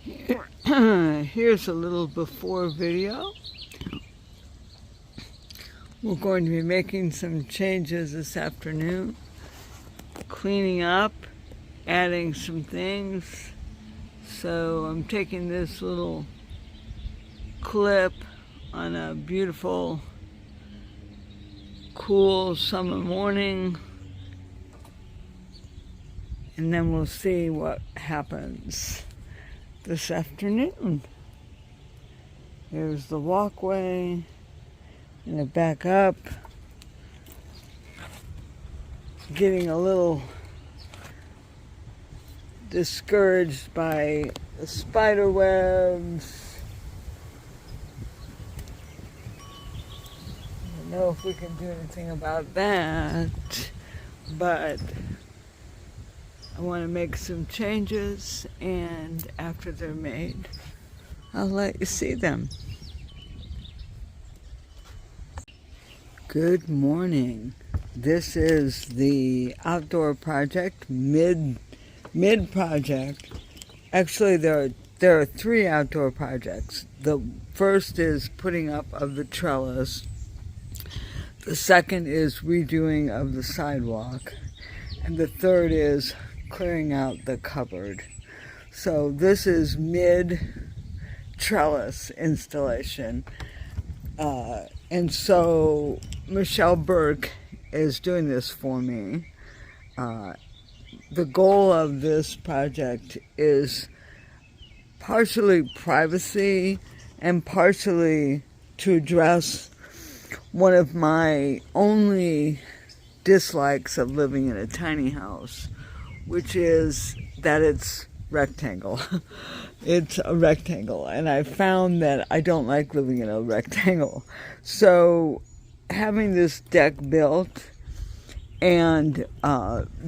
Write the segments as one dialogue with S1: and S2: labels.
S1: Here's a little before video. We're going to be making some changes this afternoon, cleaning up, adding some things. So I'm taking this little clip on a beautiful, cool summer morning, and then we'll see what happens this afternoon. Here's the walkway. I'm gonna back up. Getting a little discouraged by the spider webs. I don't know if we can do anything about that, but I want to make some changes, and after they're made, I'll let you see them. Good morning. This is the outdoor project, mid project. Actually, there are three outdoor projects. The first is putting up of the trellis. The second is redoing of the sidewalk. And the third is clearing out the cupboard. So this is mid trellis installation. And so Michelle Burke is doing this for me. The goal of this project is partially privacy and partially to address one of my only dislikes of living in a tiny house, which is that it's rectangle. It's a rectangle, and I found that I don't like living in a rectangle. So having this deck built and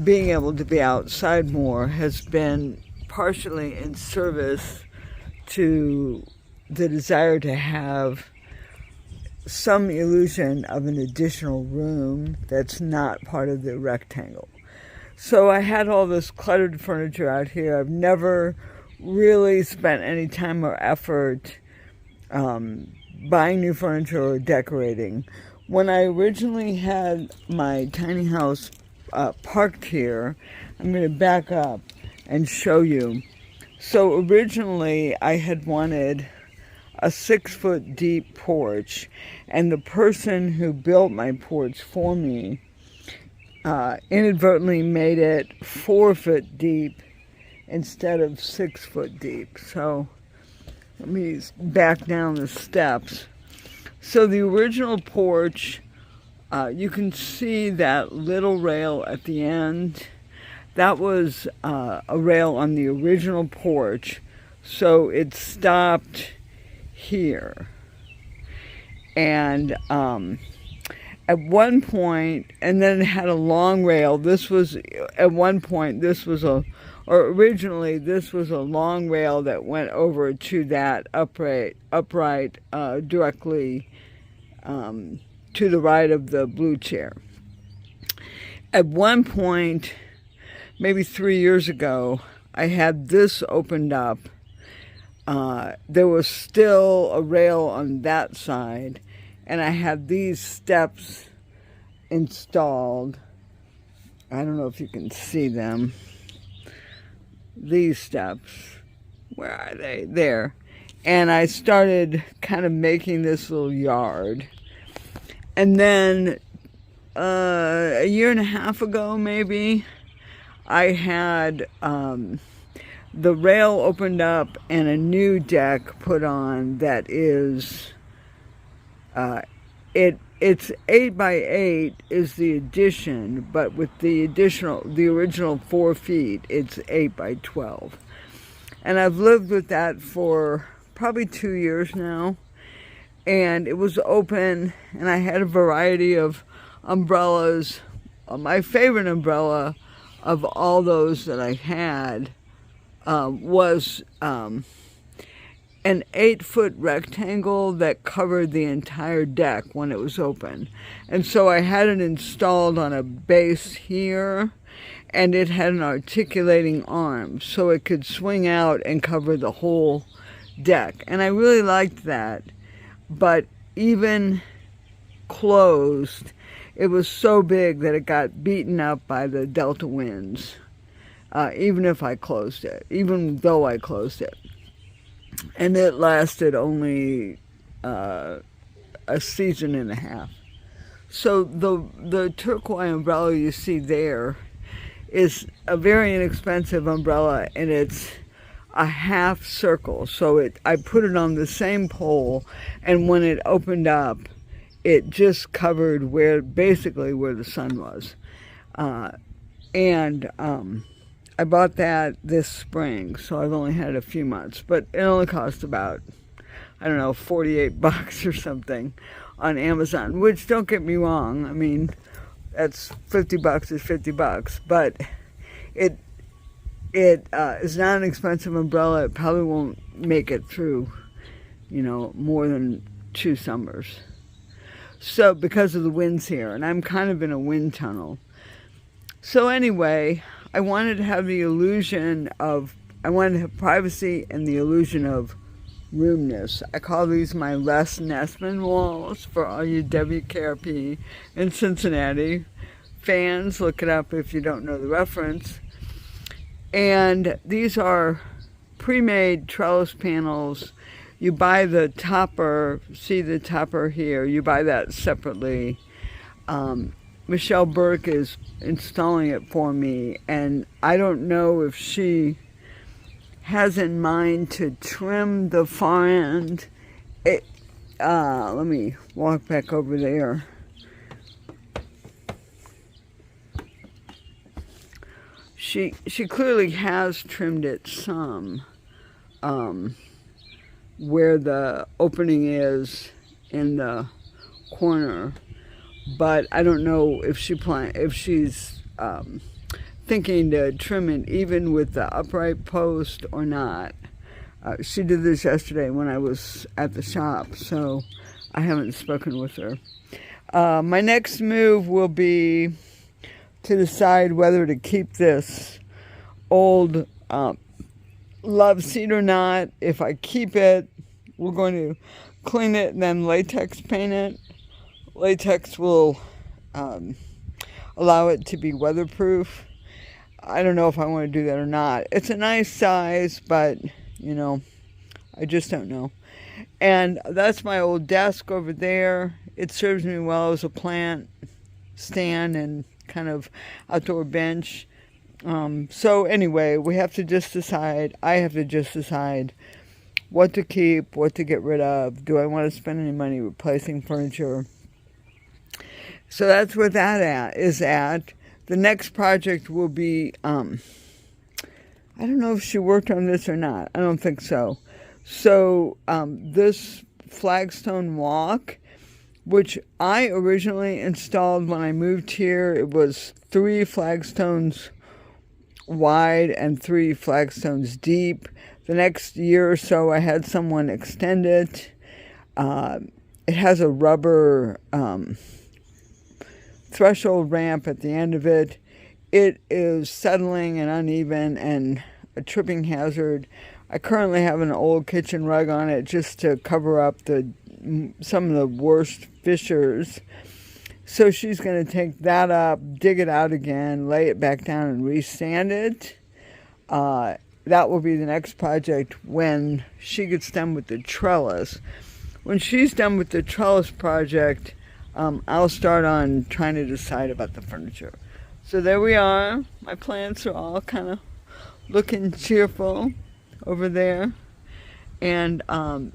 S1: being able to be outside more has been partially in service to the desire to have some illusion of an additional room that's not part of the rectangle. So I had all this cluttered furniture out here. I've never really spent any time or effort buying new furniture or decorating. When I originally had my tiny house parked here, I'm going to back up and show you. So originally I had wanted a 6-foot deep porch, and the person who built my porch for me inadvertently made it 4-foot deep instead of 6-foot deep. So let me back down the steps. So the original porch, you can see that little rail at the end. That was a rail on the original porch. So it stopped here. And at one point, and then it had a long rail. This was, at one point, originally this was a long rail that went over to that upright directly to the right of the blue chair. At one point, maybe 3 years ago, I had this opened up. There was still a rail on that side, and I had these steps installed. I don't know if you can see them. These steps, where are they? There. And I started kind of making this little yard. And then a year and a half ago, maybe, I had the rail opened up and a new deck put on that is, it's 8x8 is the addition, but with the original 4 feet, it's 8x12. And I've lived with that for probably 2 years now. And it was open, and I had a variety of umbrellas. My favorite umbrella of all those that I had was an 8-foot rectangle that covered the entire deck when it was open. And so I had it installed on a base here, and it had an articulating arm, so it could swing out and cover the whole deck. And I really liked that. But even closed, it was so big that it got beaten up by the Delta winds, even if I closed it, even though I closed it. And it lasted only a season and a half. So the turquoise umbrella you see there is a very inexpensive umbrella, and it's a half circle. So I put it on the same pole, and when it opened up, it just covered basically where the sun was. And I bought that this spring, so I've only had it a few months, but it only cost about, I don't know, $48 or something on Amazon, which, don't get me wrong, I mean, that's $50 is $50, but it is not an expensive umbrella. It probably won't make it through, more than 2 summers. So, because of the winds here, and I'm kind of in a wind tunnel. So anyway, I wanted to have privacy and the illusion of roomness. I call these my Les Nessman walls for all you WKRP in Cincinnati fans. Look it up if you don't know the reference. And these are pre-made trellis panels. You buy the topper, see the topper here, you buy that separately. Michelle Burke is installing it for me, and I don't know if she has in mind to trim the far end. Let me walk back over there. She clearly has trimmed it some, where the opening is in the corner, but I don't know if she's thinking to trim it even with the upright post or not. She did this yesterday when I was at the shop, so I haven't spoken with her. My next move will be to decide whether to keep this old love seat or not. If I keep it, we're going to clean it and then latex paint it. Latex will allow it to be weatherproof. I don't know if I want to do that or not. It's a nice size, but, I just don't know. And that's my old desk over there. It serves me well as a plant stand and kind of outdoor bench. So anyway, I have to just decide what to keep, what to get rid of. Do I want to spend any money replacing furniture? So that's where that is at. The next project will be, I don't know if she worked on this or not. I don't think so. So this flagstone walk, which I originally installed when I moved here, it was 3 flagstones wide and 3 flagstones deep. The next year or so, I had someone extend it. It has a rubber threshold ramp at the end of it. It is settling and uneven and a tripping hazard. I currently have an old kitchen rug on it just to cover up some of the worst fissures. So she's going to take that up, dig it out again, lay it back down and resand it. That will be the next project when she gets done with the trellis. When she's done with the trellis project, I'll start on trying to decide about the furniture. So there we are. My plants are all kind of looking cheerful over there. And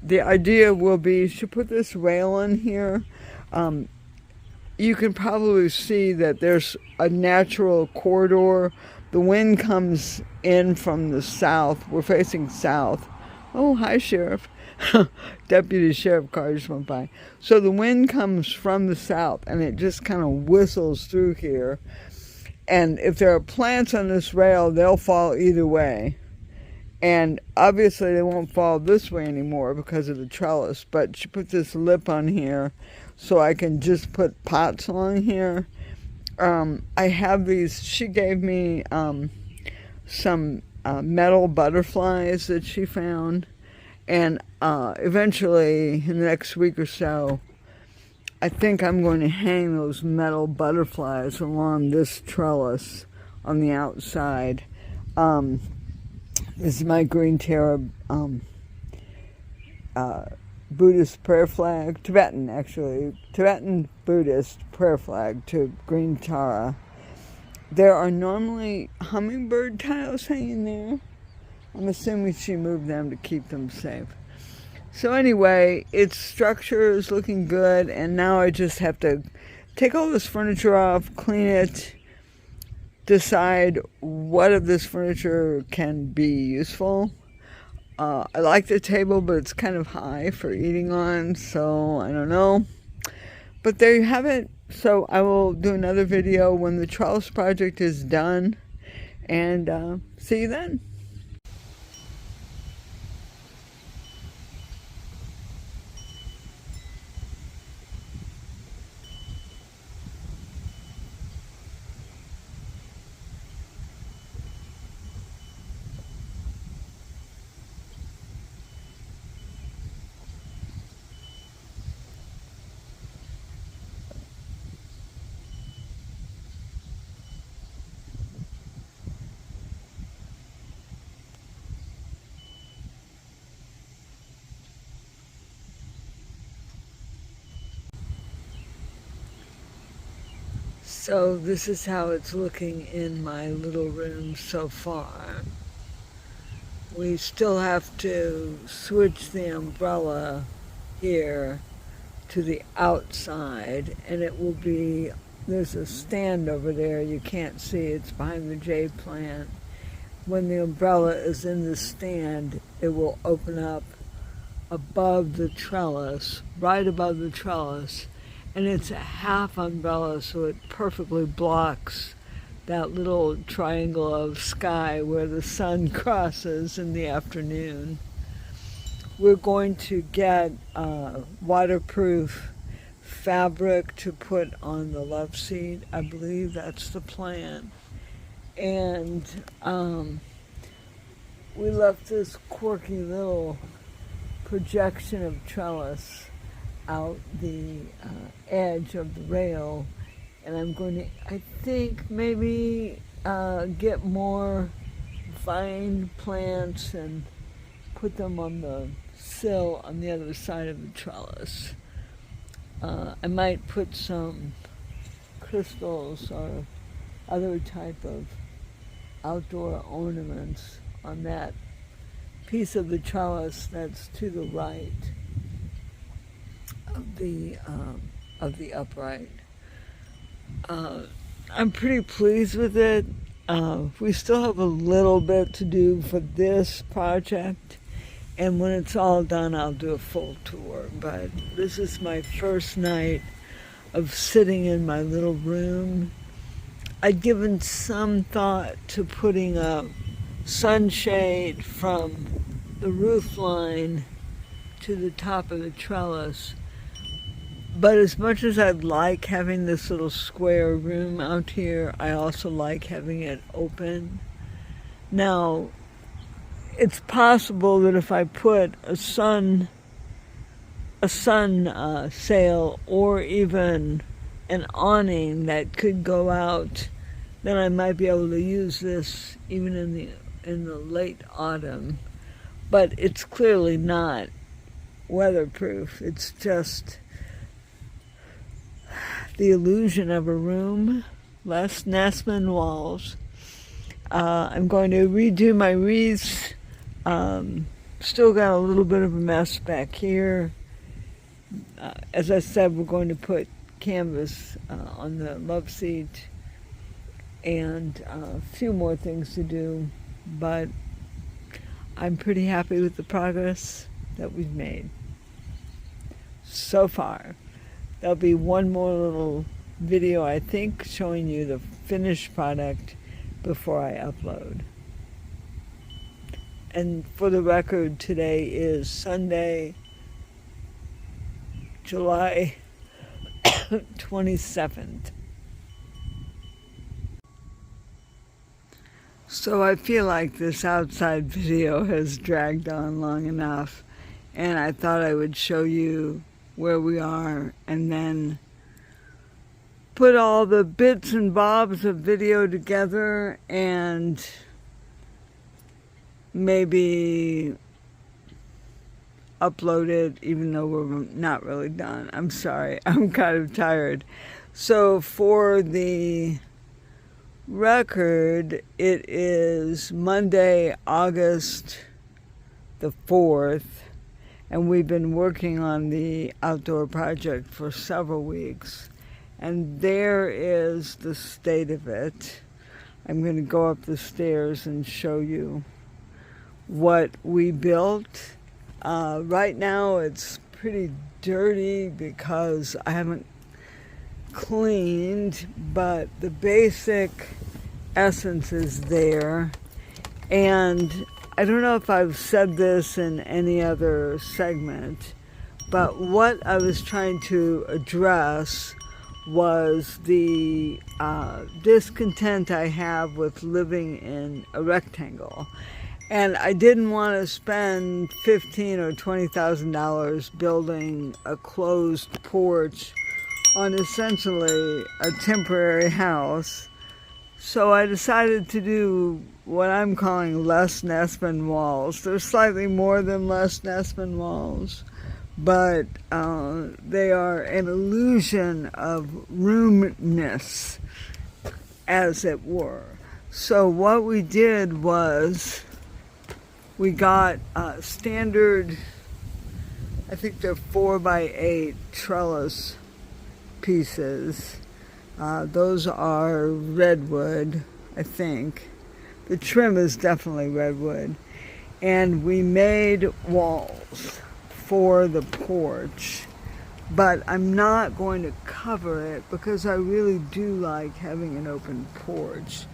S1: the idea will be to put this rail in here. You can probably see that there's a natural corridor. The wind comes in from the south. We're facing south. Oh, hi, Sheriff. Deputy Sheriff car just went by. So the wind comes from the south, and it just kind of whistles through here. And if there are plants on this rail, they'll fall either way. And obviously they won't fall this way anymore because of the trellis. But she put this lip on here so I can just put pots along here. I have these, she gave me some metal butterflies that she found, and eventually in the next week or so I think I'm going to hang those metal butterflies along this trellis on the outside. This is my green Tara Buddhist prayer flag, Tibetan actually, Tibetan Buddhist prayer flag to green Tara. There are normally hummingbird tiles hanging there. I'm assuming she moved them to keep them safe. So anyway, its structure is looking good, and now I just have to take all this furniture off, clean it, decide what of this furniture can be useful. I like the table, but it's kind of high for eating on, so I don't know. But there you have it. So I will do another video when the trellis project is done, and see you then. So this is how it's looking in my little room so far. We still have to switch the umbrella here to the outside, and it will be, there's a stand over there you can't see, it's behind the jade plant. When the umbrella is in the stand, it will open up above the trellis, right above the trellis, and it's a half umbrella, so it perfectly blocks that little triangle of sky where the sun crosses in the afternoon. We're going to get waterproof fabric to put on the love seat. I believe that's the plan. And we left this quirky little projection of trellis out the edge of the rail, and I'm going to, I think, maybe get more vine plants and put them on the sill on the other side of the trellis. I might put some crystals or other type of outdoor ornaments on that piece of the trellis that's to the right of the upright. I'm pretty pleased with it. We still have a little bit to do for this project, and when it's all done I'll do a full tour, but this is my first night of sitting in my little room. I'd given some thought to putting a sunshade from the roof line to the top of the trellis, but as much as I'd like having this little square room out here, I also like having it open. Now, it's possible that if I put a sun sail or even an awning that could go out, then I might be able to use this even in the late autumn. But it's clearly not weatherproof. It's just the illusion of a room, less Nassman walls. I'm going to redo my wreaths. Still got a little bit of a mess back here. As I said, we're going to put canvas on the love seat, and a few more things to do, but I'm pretty happy with the progress that we've made so far. There'll be one more little video, I think, showing you the finished product before I upload. And for the record, today is Sunday, July 27th. So I feel like this outside video has dragged on long enough, and I thought I would show you where we are and then put all the bits and bobs of video together and maybe upload it, even though we're not really done. I'm sorry, I'm kind of tired. So for the record, it is Monday, August the 4th, and we've been working on the outdoor project for several weeks. And there is the state of it. I'm going to go up the stairs and show you what we built. Right now it's pretty dirty because I haven't cleaned, but the basic essence is there. And I don't know if I've said this in any other segment, but what I was trying to address was the discontent I have with living in a rectangle. And I didn't want to spend $15,000 or $20,000 building a closed porch on essentially a temporary house. So I decided to do what I'm calling Les Nessman walls. They're slightly more than Les Nessman walls, but they are an illusion of roomness, as it were. So what we did was we got standard, I think they're 4x8 trellis pieces. Those are redwood, I think. The trim is definitely redwood. And we made walls for the porch, but I'm not going to cover it because I really do like having an open porch.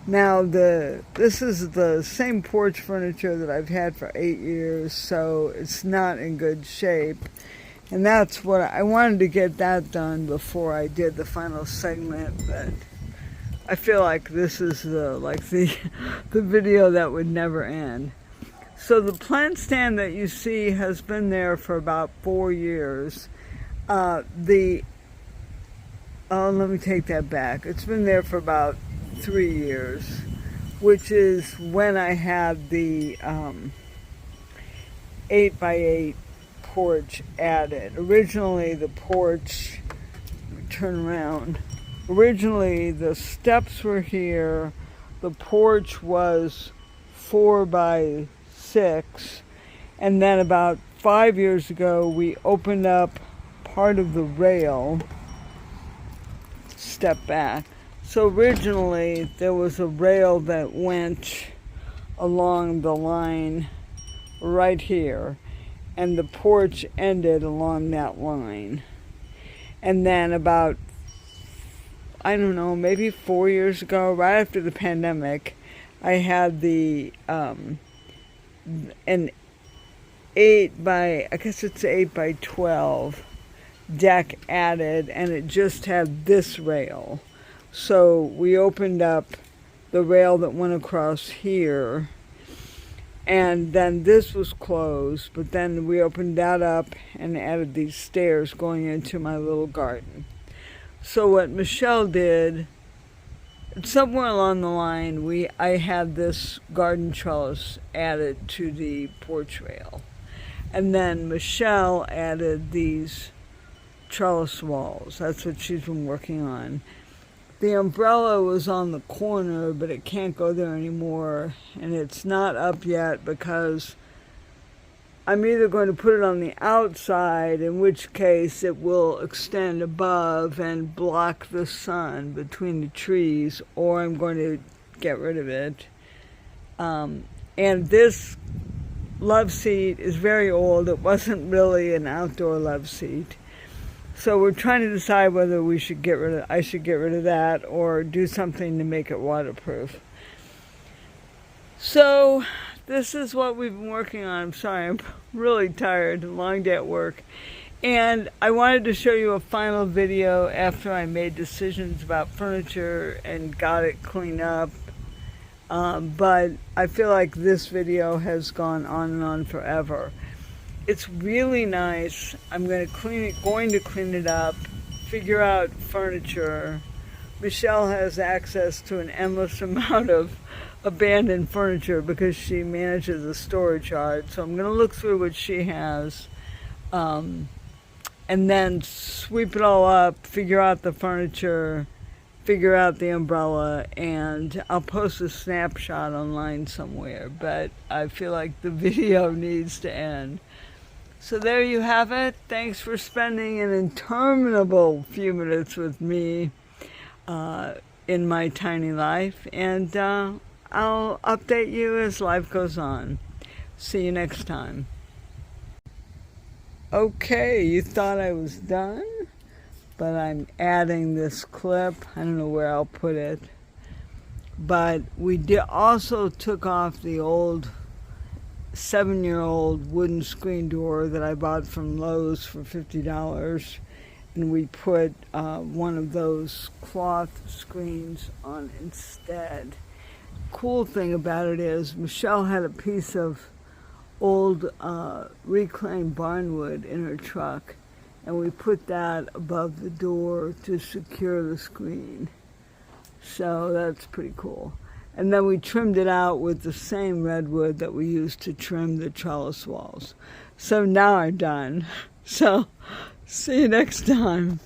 S1: Now, this is the same porch furniture that I've had for 8 years, so it's not in good shape. And that's what I wanted to get that done before I did the final segment, but I feel like this is the video that would never end. So the plant stand that you see has been there for about 4 years. Let me take that back. It's been there for about 3 years, which is when I had the 8x8 porch added. Originally the porch, let me turn around. Originally the steps were here, the porch was 4x6, and then about 5 years ago we opened up part of the rail. Step back. So originally there was a rail that went along the line right here, and the porch ended along that line. And then about, I don't know, maybe 4 years ago, right after the pandemic, I had the an 8x12 deck added, and it just had this rail. So we opened up the rail that went across here, and then this was closed, but then we opened that up and added these stairs going into my little garden. So what Michelle did, somewhere along the line, I had this garden trellis added to the porch rail. And then Michelle added these trellis walls. That's what she's been working on. The umbrella was on the corner, but it can't go there anymore, and it's not up yet because I'm either going to put it on the outside, in which case it will extend above and block the sun between the trees, or I'm going to get rid of it. And this love seat is very old. It wasn't really an outdoor love seat. So we're trying to decide whether I should get rid of that or do something to make it waterproof. So this is what we've been working on. I'm sorry, I'm really tired, long day at work. And I wanted to show you a final video after I made decisions about furniture and got it cleaned up. But I feel like this video has gone on and on forever. It's really nice. I'm going to clean it up, figure out furniture. Michelle has access to an endless amount of abandoned furniture because she manages a storage yard. So I'm going to look through what she has, and then sweep it all up, figure out the furniture, figure out the umbrella, and I'll post a snapshot online somewhere, but I feel like the video needs to end. So there you have it. Thanks for spending an interminable few minutes with me in my tiny life, and I'll update you as life goes on. See you next time. Okay, you thought I was done, but I'm adding this clip. I don't know where I'll put it. But we also took off the old 7-year-old wooden screen door that I bought from Lowe's for $50, and we put one of those cloth screens on instead. Cool thing about it is Michelle had a piece of old reclaimed barnwood in her truck, and we put that above the door to secure the screen. So that's pretty cool. And then we trimmed it out with the same redwood that we used to trim the trellis walls. So now I'm done. So see you next time.